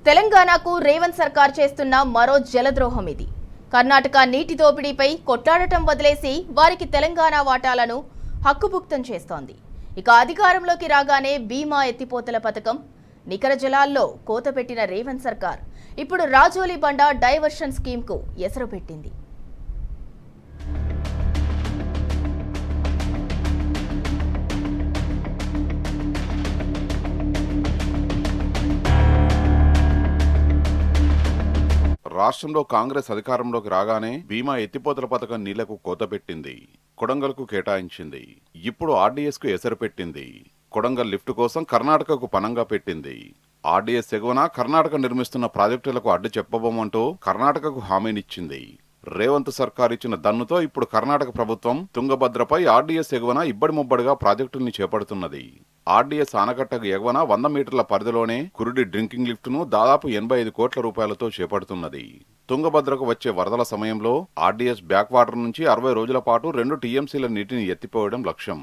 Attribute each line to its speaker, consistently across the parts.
Speaker 1: తెలంగాణకు రేవంత్ సర్కార్ చేస్తున్న మరో జలద్రోహం ఇది. కర్ణాటక నీటి దోపిడీపై కొట్లాడటం వదిలేసి వారికి తెలంగాణ వాటాలను హక్కుభుక్తం చేస్తోంది. ఇక అధికారంలోకి రాగానే భీమా ఎత్తిపోతల పథకం, నికర జలాల్లో కోత పెట్టిన రేవంత్ సర్కార్ ఇప్పుడు రాజోలి బండ డైవర్షన్ స్కీమ్కు ఎసరు పెట్టింది.
Speaker 2: రాష్ట్రంలో కాంగ్రెస్ అధికారంలోకి రాగానే భీమా ఎత్తిపోతల పథకం నీళ్లకు కోత పెట్టింది, కొడంగల్కు కేటాయించింది. ఇప్పుడు ఆర్డీఎస్ కు ఎసరు పెట్టింది. కొడంగల్ లిఫ్ట్ కోసం కర్ణాటకకు పనంగా పెట్టింది. ఆర్డీఎస్ ఎగువన కర్ణాటక నిర్మిస్తున్న ప్రాజెక్టులకు అడ్డు చెప్పబోమంటూ కర్ణాటకకు హామీనిచ్చింది. రేవంత్ సర్కార్ ఇచ్చిన దన్నుతో ఇప్పుడు కర్ణాటక ప్రభుత్వం తుంగభద్రపై ఆర్డీఎస్ ఎగువన ఇబ్బడి ముబ్బడిగా ప్రాజెక్టుల్ని చేపడుతున్నది. ఆర్డీఎస్ ఆనకట్టకు ఎగువన 100 మీటర్ల పరిధిలోనే కురుడి డ్రింకింగ్ లిఫ్ట్ ను దాదాపు 85 కోట్ల రూపాయలతో చేపడుతున్నది. తుంగభద్రకు వచ్చే వరదల సమయంలో ఆర్డీఎస్ బ్యాక్ వాటర్ నుంచి 60 రోజుల పాటు 2 టీఎంసీల నీటిని ఎత్తిపోయడం లక్ష్యం.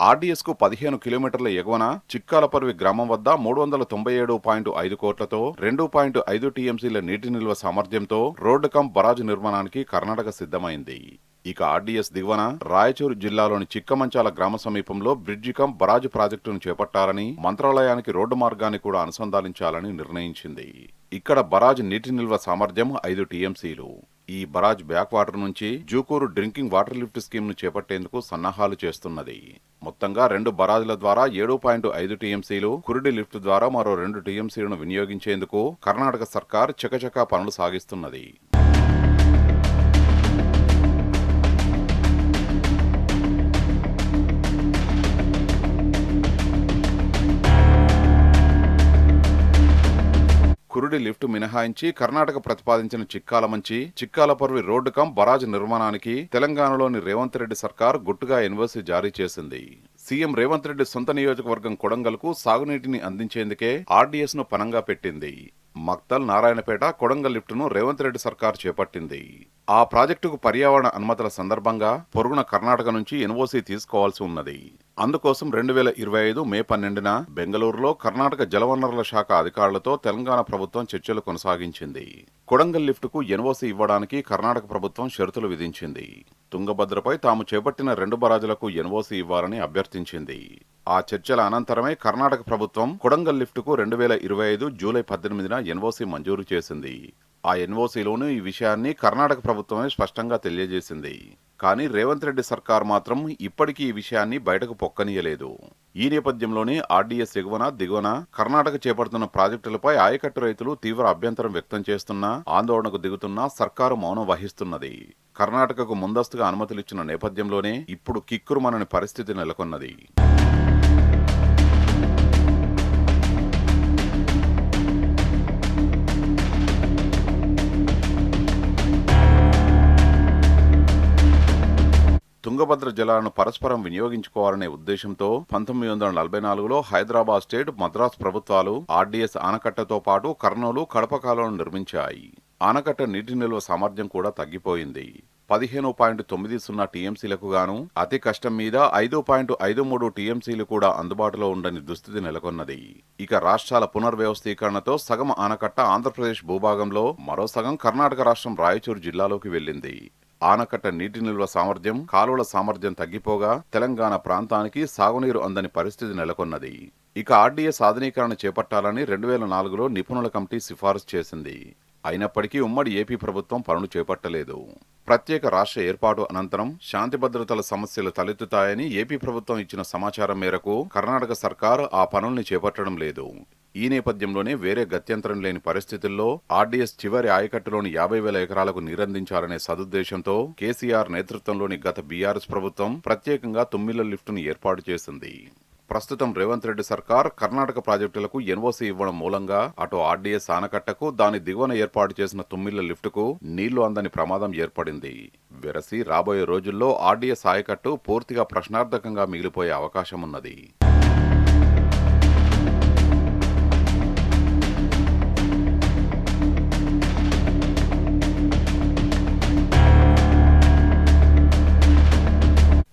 Speaker 2: ఆర్డీఎస్ కు 15 కిలోమీటర్ల ఎగువన చిక్కాలపర్వి గ్రామం వద్ద 397.5 కోట్లతో 2.5 టీఎంసీల నీటి నిల్వ సామర్థ్యంతో రోడ్డు కం బరాజు నిర్మాణానికి కర్ణాటక సిద్ధమైంది. ఇక ఆర్డీఎస్ దిగువన రాయచూరు జిల్లాలోని చిక్కమంచాల గ్రామ సమీపంలో బ్రిడ్జి కం బరాజు ప్రాజెక్టును చేపట్టాలని, మంత్రాలయానికి రోడ్డు మార్గాన్ని కూడా అనుసంధానించాలని నిర్ణయించింది. ఇక్కడ బరాజ్ నీటి నిల్వ సామర్థ్యం 5 టీఎంసీలు. ఈ బరాజ్ బ్యాక్ వాటర్ నుంచి జూకూరు డ్రింకింగ్ వాటర్ లిఫ్ట్ స్కీమ్ ను చేపట్టేందుకు సన్నాహాలు చేస్తున్నది. మొత్తంగా 2 బరాజుల ద్వారా 7.5 టీఎంసీలు, కురుడి లిఫ్ట్ ద్వారా మరో 2 టీఎంసీలను వినియోగించేందుకు కర్ణాటక సర్కార్ చకచకా పనులు సాగిస్తున్నది. కురుడి లిఫ్ట్ మినహాయించి కర్ణాటక ప్రతిపాదించిన చిక్కాలమంచి, చిక్కాలపర్వి రోడ్డు కం బరాజ్ నిర్మాణానికి తెలంగాణలోని రేవంత్ రెడ్డి సర్కార్ గుట్టుగా ఎన్ఓసీ జారీ చేసింది. సీఎం రేవంత్ రెడ్డి సొంత నియోజకవర్గం కొడంగల్కు సాగునీటిని అందించేందుకే ఆర్డీఎస్ ను పనంగా పెట్టింది. మక్తల్, నారాయణపేట, కొడంగల్ లిఫ్ట్ ను రేవంత్ రెడ్డి సర్కార్ చేపట్టింది. ఆ ప్రాజెక్టుకు పర్యావరణ అనుమతుల సందర్భంగా పొరుగున కర్ణాటక నుంచి ఎన్ఓసీ తీసుకోవాల్సి ఉన్నది. అందుకోసం 2025 మే 12న బెంగళూరులో కర్ణాటక జలవనరుల శాఖ అధికారులతో తెలంగాణ ప్రభుత్వం చర్చలు కొనసాగించింది. కొడంగల్ లిఫ్ట్ కు ఎన్ఓసీ ఇవ్వడానికి కర్ణాటక ప్రభుత్వం షరతులు విధించింది. తుంగభద్రపై తాము చేపట్టిన 2 బరాజులకు ఎన్ఓసీ ఇవ్వాలని అభ్యర్థించింది. ఆ చర్చల అనంతరమే కర్ణాటక ప్రభుత్వం కొడంగల్ లిఫ్ట్ కు 2025 జూలై 18న ఎన్ఓసీ మంజూరు చేసింది. ఆ ఎన్ఓసీలోనూ ఈ విషయాన్ని కర్ణాటక ప్రభుత్వమే స్పష్టంగా తెలియజేసింది. కానీ రేవంత్ రెడ్డి సర్కార్ మాత్రం ఇప్పటికీ ఈ విషయాన్ని బయటకు పొక్కనీయలేదు. ఈ నేపథ్యంలోనే ఆర్డీఎస్ ఎగువన దిగువన కర్ణాటక చేపడుతున్న ప్రాజెక్టులపై ఆయకట్టు రైతులు తీవ్ర అభ్యంతరం వ్యక్తం చేస్తున్నా, ఆందోళనకు దిగుతున్నా సర్కారు మౌనం వహిస్తున్నది. కర్ణాటకకు ముందస్తుగా అనుమతులిచ్చిన నేపథ్యంలోనే ఇప్పుడు కిక్కురుమనని పరిస్థితి నెలకొన్నది. తుంగభద్ర జలాలను పరస్పరం వినియోగించుకోవాలనే ఉద్దేశంతో 1944లో హైదరాబాద్ స్టేట్, మద్రాస్ ప్రభుత్వాలు ఆర్డీఎస్ ఆనకట్టతో పాటు కర్నూలు, కడప కాలువను నిర్మించాయి. ఆనకట్ట నీటి నిల్వ సామర్థ్యం కూడా తగ్గిపోయింది. 15.90 టీఎంసీలకు గాను అతి కష్టం మీద 5.53 టీఎంసీలు కూడా అందుబాటులో ఉండని దుస్థితి నెలకొన్నది. ఇక రాష్ట్రాల పునర్వ్యవస్థీకరణతో సగం ఆనకట్ట ఆంధ్రప్రదేశ్ భూభాగంలో, మరో సగం కర్ణాటక రాష్ట్రం రాయచూరు జిల్లాలోకి వెళ్లింది. ఆనకట్ట నీటి నిల్వ సామర్థ్యం, కాలువల సామర్థ్యం తగ్గిపోగా తెలంగాణ ప్రాంతానికి సాగునీరు అందని పరిస్థితి నెలకొన్నది. ఇక ఆర్డీఎస్ ఆధునీకరణ చేపట్టాలని 2004లో నిపుణుల కమిటీ సిఫారసు చేసింది. అయినప్పటికీ ఉమ్మడి ఏపీ ప్రభుత్వం పనులు చేపట్టలేదు. ప్రత్యేక రాష్ట్ర ఏర్పాటు అనంతరం శాంతి భద్రతల సమస్యలు తలెత్తుతాయని ఏపీ ప్రభుత్వం ఇచ్చిన సమాచారం మేరకు కర్ణాటక సర్కారు ఆ పనుల్ని చేపట్టడం లేదు. ఈ నేపథ్యంలోనే వేరే గత్యంతరం లేని పరిస్థితుల్లో ఆర్డీఎస్ చివరి ఆయకట్టులోని 50,000 ఎకరాలకు నీరందించాలనే సదుద్దేశంతో కేసీఆర్ నేతృత్వంలోని గత బీఆర్ఎస్ ప్రభుత్వం ప్రత్యేకంగా తుమ్మిళ్ల లిఫ్టును ఏర్పాటు చేసింది. ప్రస్తుతం రేవంత్ రెడ్డి సర్కార్ కర్ణాటక ప్రాజెక్టులకు ఎన్ఓసీ ఇవ్వడం మూలంగా అటు ఆర్డీఎస్ ఆనకట్టకు, దాని దిగువన ఏర్పాటు చేసిన తుమ్మిళ్ల లిఫ్టుకు నీళ్లు అందని ప్రమాదం ఏర్పడింది. వెరసి రాబోయే రోజుల్లో ఆర్డీఎస్ ఆయకట్టు పూర్తిగా ప్రశ్నార్థకంగా మిగిలిపోయే అవకాశం ఉన్నది.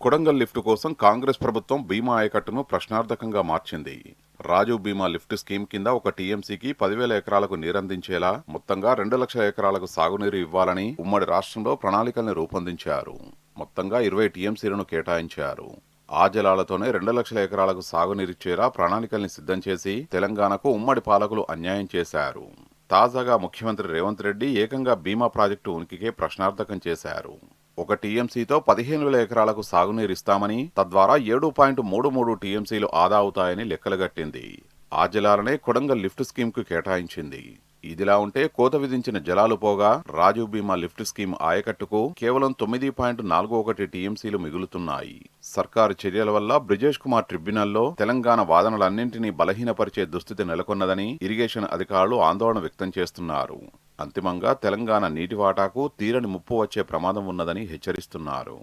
Speaker 2: కొడంగల్ లిఫ్ట్ కోసం కాంగ్రెస్ ప్రభుత్వం భీమా ఆయకట్టును ప్రశ్నార్థకంగా మార్చింది. రాజీవ్ బీమా లిఫ్ట్ స్కీమ్ కింద ఒక టీఎంసీకి 10,000 ఎకరాలకు నీరందించేలా మొత్తంగా 2 లక్షల ఎకరాలకు సాగునీరు ఇవ్వాలని ఉమ్మడి రాష్ట్రంలో ప్రణాళికల్ని రూపొందించారు. మొత్తంగా 20 టీఎంసీలను కేటాయించారు. ఆ జలాలతోనే 2 లక్షల ఎకరాలకు సాగునీరిచ్చేలా ప్రణాళికల్ని సిద్ధం చేసి తెలంగాణకు ఉమ్మడి పాలకులు అన్యాయం చేశారు. తాజాగా ముఖ్యమంత్రి రేవంత్ రెడ్డి ఏకంగా బీమా ప్రాజెక్టు ఉనికికే ప్రశ్నార్థకం చేశారు. ఒక టీఎంసీతో 15,000 ఎకరాలకు సాగునీరిస్తామని, తద్వారా 7.33 టీఎంసీలు ఆదా అవుతాయని లెక్కలుగట్టింది. ఆ జలాలనే కొడంగల్ లిఫ్ట్ స్కీమ్కు కేటాయించింది. ఇదిలా ఉంటే కోత విధించిన జలాలు పోగా రాజీవ్ బీమా లిఫ్ట్ స్కీమ్ ఆయకట్టుకు కేవలం 9.41 టీఎంసీలు మిగులుతున్నాయి. సర్కారు చర్యల వల్ల బ్రిజేష్ కుమార్ ట్రిబ్యునల్లో తెలంగాణ వాదనలన్నింటినీ బలహీనపరిచే దుస్థితి నెలకొన్నదని ఇరిగేషన్ అధికారులు ఆందోళన వ్యక్తం చేస్తున్నారు. అంతిమంగా తెలంగాణ నీటి వాటాకు తీరని ముప్పు వచ్చే ప్రమాదం ఉన్నదని హెచ్చరిస్తున్నారు.